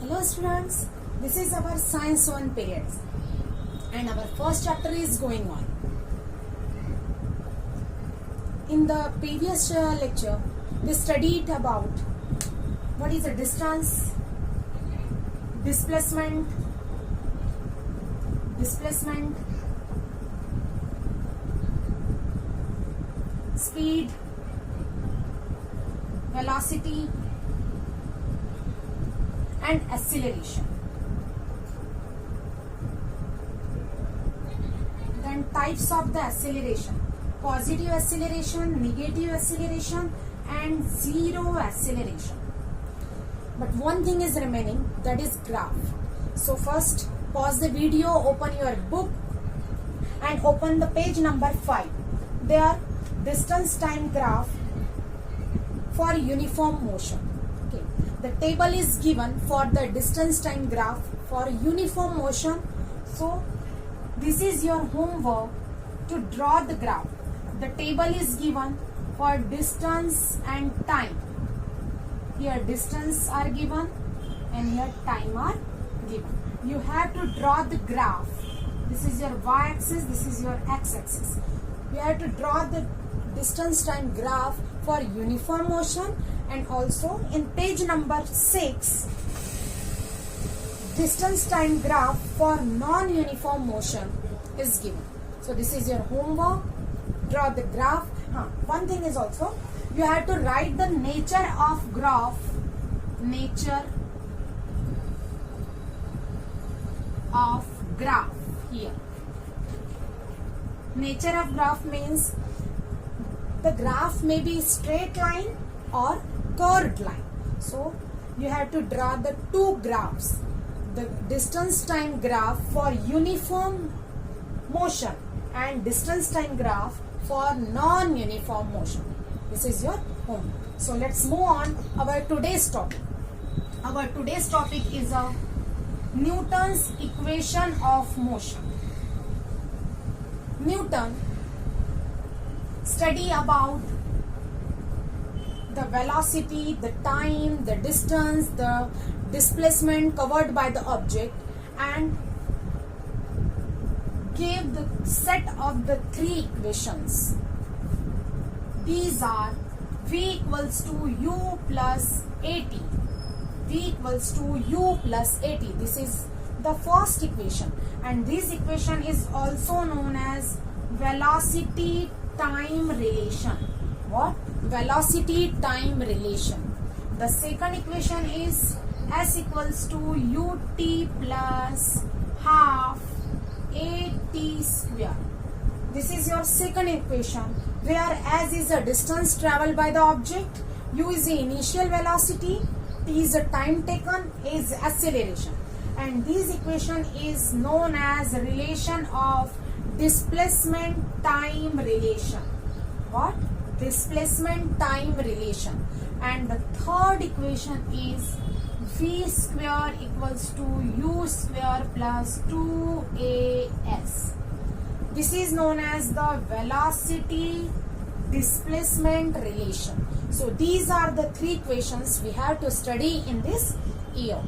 Hello students, this is our science 1 period and our first chapter is going on. In the previous lecture, we studied about what is the distance, displacement, speed, velocity and acceleration. Then types of the acceleration: positive acceleration, negative acceleration and zero acceleration. But one thing is remaining, that is graph. So first pause the video, open your book and open the page number 5. There distance time graph for uniform motion. Okay. The table is given for the distance time graph for uniform motion. So this is your homework to draw the graph. The table is given for distance and time. Here distance are given and here time are given. You have to draw the graph. This is your y-axis, this is your x-axis. You have to draw the distance time graph for uniform motion, and also in page number 6 distance time graph for non-uniform motion is given. So this is your homework. Draw the graph. One thing is also, you have to write the nature of graph. Nature of graph here. Nature of graph means the graph may be straight line or curved line. So you have to draw the two graphs. The distance time graph for uniform motion and distance time graph for non-uniform motion. This is your homework. So let's move on our today's topic. Our today's topic is Newton's equation of motion. Newton study about the velocity, the time, the distance, the displacement covered by the object, and gave the set of the three equations. These are V equals to U plus AT. V equals to U plus AT. This is the first equation, and this equation is also known as velocity time relation. What? Velocity time relation. The second equation is S equals to UT plus half AT square. This is your second equation, where S is a distance traveled by the object, U is the initial velocity, T is the time taken, A is acceleration. And this equation is known as relation of displacement time relation. What? Displacement time relation. And the third equation is V square equals to U square plus 2AS. This is known as the velocity displacement relation. So these are the three equations we have to study in this year.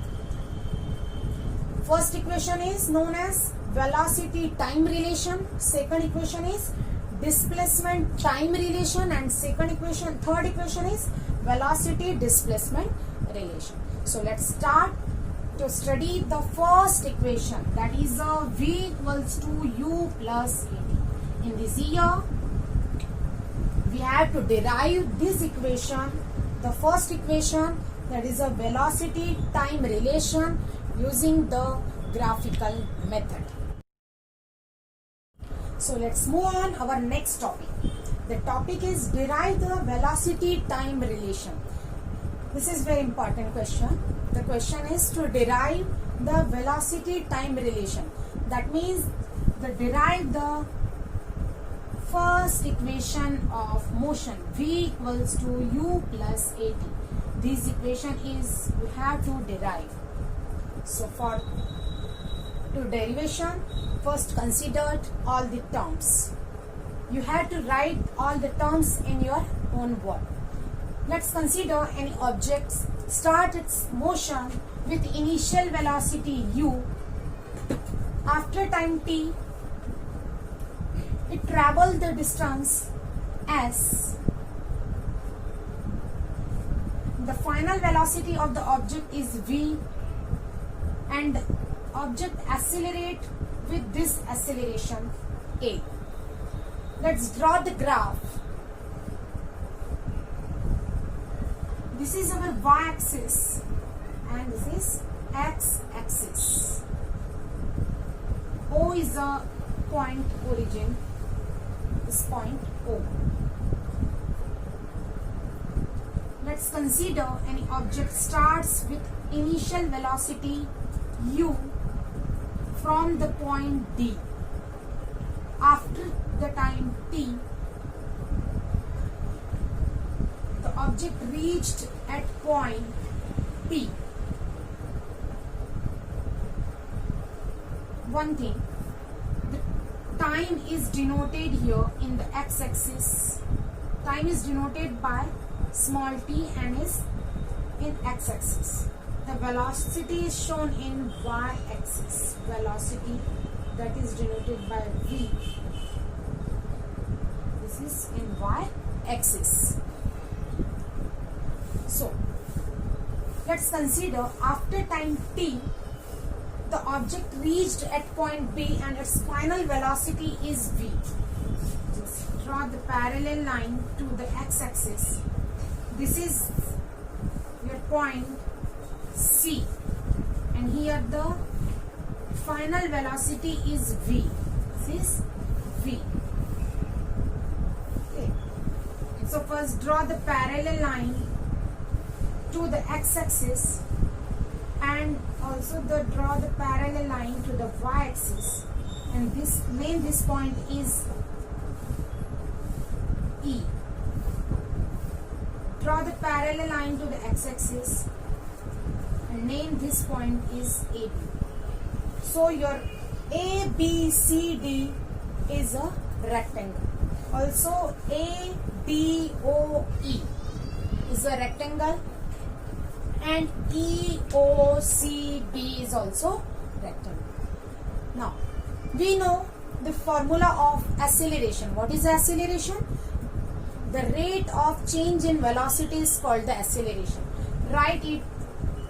First equation is known as velocity time relation. Second equation is displacement time relation, and third equation is velocity displacement relation. So let's start to study the first equation, that is V equals to U plus AT. In this year, we have to derive this equation, the first equation, that is a velocity time relation, using the graphical method. So let's move on our next topic. The topic is derive the velocity time relation. This is very important question. The question is to derive the velocity time relation. That means derive the first equation of motion, V equals to U plus AT. This equation is we have to derive. So for derivation, first considered all the terms. You have to write all the terms in your own word. Let's consider any object start its motion with initial velocity u. After time t, it travels the distance s. The final velocity of the object is v, and object accelerate with this acceleration a. Let's draw the graph. This is our y-axis and this is x-axis. O is a point origin. This point O. Let's consider any object starts with initial velocity u from the point D. After the time t, the object reached at point P. One thing, the time is denoted here in the x-axis. Time is denoted by small t and is in x-axis. The velocity is shown in y-axis. Velocity that is denoted by v. This is in y-axis. So, let's consider after time t, the object reached at point B and its final velocity is v. Just draw the parallel line to the x-axis. This is your point C, and here the final velocity is v. This is v. Okay. So first draw the parallel line to the x-axis and also draw the parallel line to the y-axis, and name this point is E. Draw the parallel line to the x-axis and name this point is AB. So your ABCD is a rectangle. Also ADOE is a rectangle, and EOCB is also rectangle. Now, we know the formula of acceleration. What is acceleration? The rate of change in velocity is called the acceleration. Write it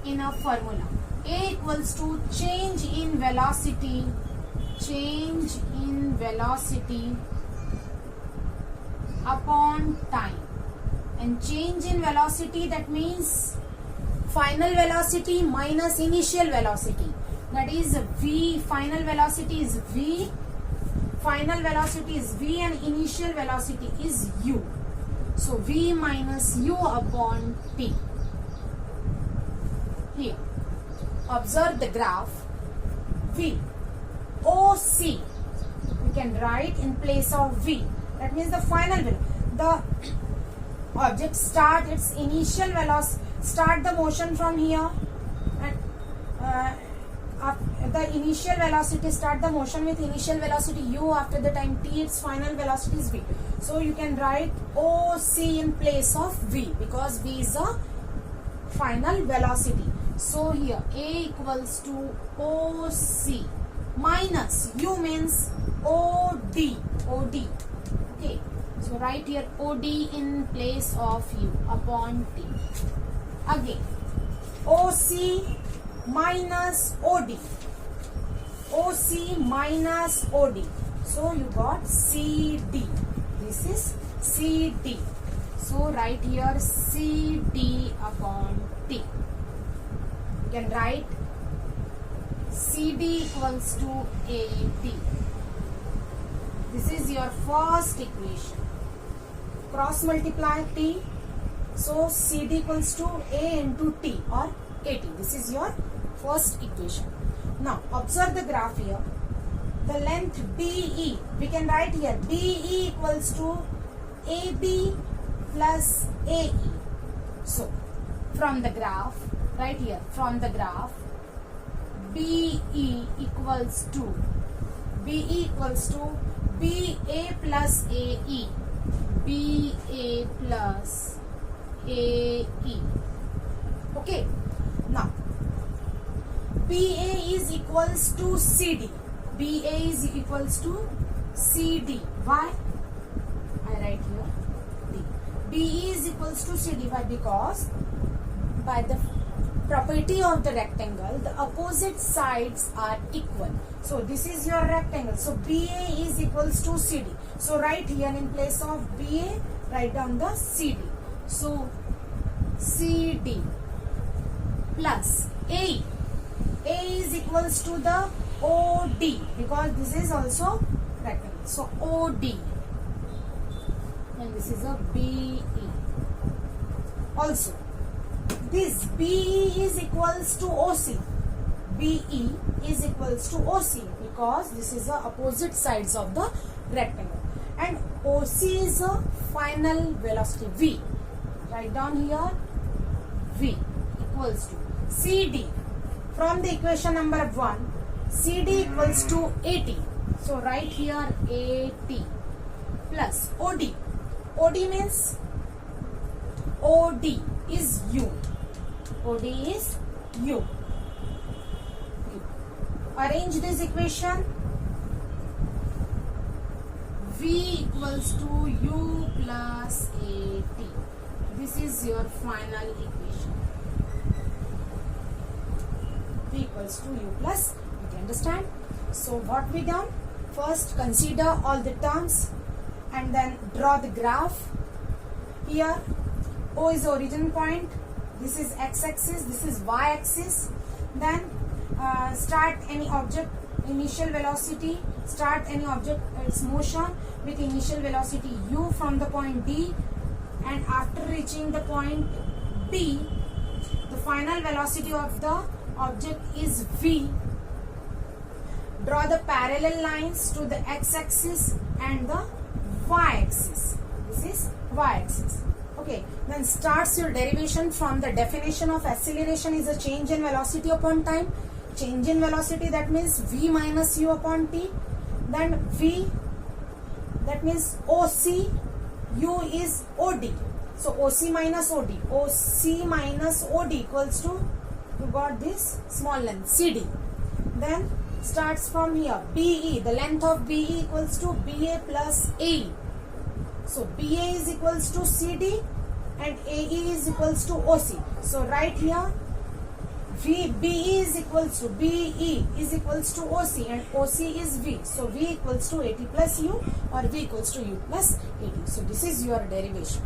in a formula. A equals to change in velocity upon time. And change in velocity, that means final velocity minus initial velocity. That is v. Final velocity is v. Final velocity is v and initial velocity is u. So v minus u upon t. Here, observe the graph. V. OC. We can write in place of v. That means the final velocity. The object start its initial velocity. Start the motion from here, and the initial velocity, start the motion with initial velocity u. After the time t, its final velocity is v. So you can write OC in place of v, because v is the final velocity. So here A equals to OC minus u means OD. Okay, so write here OD in place of u upon t. Again, OC minus OD. OC minus OD. So you got CD. This is CD. So write here CD upon T. You can write CD equals to AD. This is your first equation. Cross multiply T. So CD equals to A into T or AT. This is your first equation. Now observe the graph here. The length BE, we can write here BE equals to AB plus AE. So from the graph, right here, from the graph, BE equals to BA plus AE. BA plus AE. Okay. Now, BA is equals to CD. BA is equals to CD. Why? I write here D. BE is equals to CD. Why? Because by the property of the rectangle, the opposite sides are equal. So this is your rectangle. So BA is equals to CD. So write here in place of BA, write down the CD. So CD plus AE. A is equals to the OD because this is also rectangle. So OD. And this is a BE. Also, this BE is equals to OC. BE is equals to OC because this is the opposite sides of the rectangle. And OC is a final velocity V. Write down here V equals to CD. From the equation number 1, CD equals to 80. So write here 80 plus OD. OD means OD is U. OD is U. Arrange this equation. V equals to U plus 80. This is your final equation. V equals to U plus 80. Understand? So what we done? First consider all the terms and then draw the graph. Here O is the origin point. This is x-axis. This is y-axis. Then start any object initial velocity. Start any object its motion with initial velocity u from the point D, and after reaching the point B, the final velocity of the object is v. Draw the parallel lines to the x-axis and the y-axis. This is y-axis. Okay, then starts your derivation from the definition of acceleration is a change in velocity upon time. Change in velocity, that means v minus u upon t. Then v, that means OC, u is OD. So OC minus OD. OC minus OD equals to, you got this small length CD. Then starts from here BE, the length of BE equals to BA plus AE. So BA is equals to CD and AE is equals to OC. So write here BE is equals to BE is equals to OC and OC is V. So V equals to 80 plus U or V equals to U plus 80. So this is your derivation.